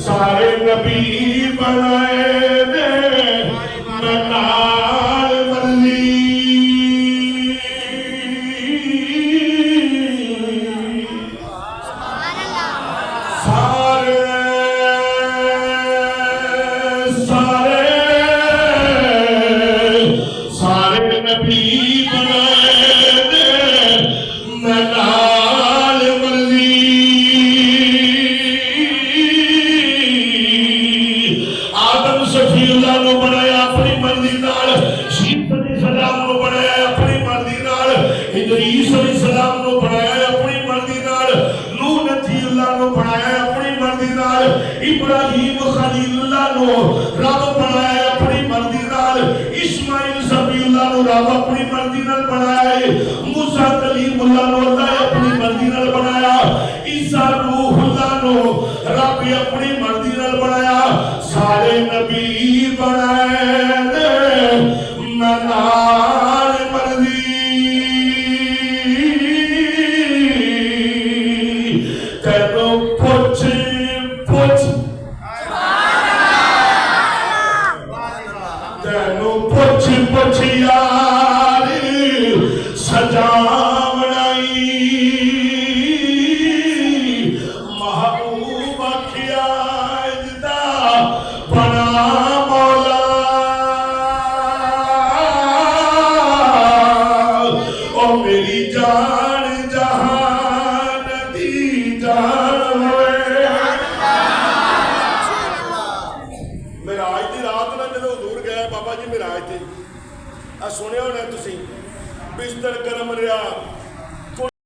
सारे नबी बनाए ने मैं नाल मर्जी सारे सारे सारे नबी बनाए ने मैं नाल मर्जी आदम सफीउल्लाह नु बनाया अपनी मर्जी नाल शीत अलैहिस्सलाम नु बनाया अपनी मर्जी नाल इदरीस अलैहिस्सलाम नु बनाया अपनी मर्जी नाल नूह नबीउल्लाह नु बनाया अपनी मर्जी नाल इब्राहीम खलीलुल्लाह नु रब बनाया अपनी मर्जी नाल इस्माइल सफीउल्लाह नु रब अपनी मर्जी नाल बनाया मूसा कलीमुल्लाह नु अल्लाह अपनी मर्जी नाल बनाया ईसा रूहुल्लाह नु रब अपनी मर्जी नाल बनाया सारे नबी बनाए ने मैं नाल मर्जी तेनों पुछ पुछ तेनों पुछ पुछ यार सजा बनाई महबूब आखिया जिदा बना मौला ओ मेरी जान जहान दी जान मेराज दी रात ना जो दूर गया बाबा जी मेराज ते आ सुनिया होना तुसी बिस्तर गर्म रहा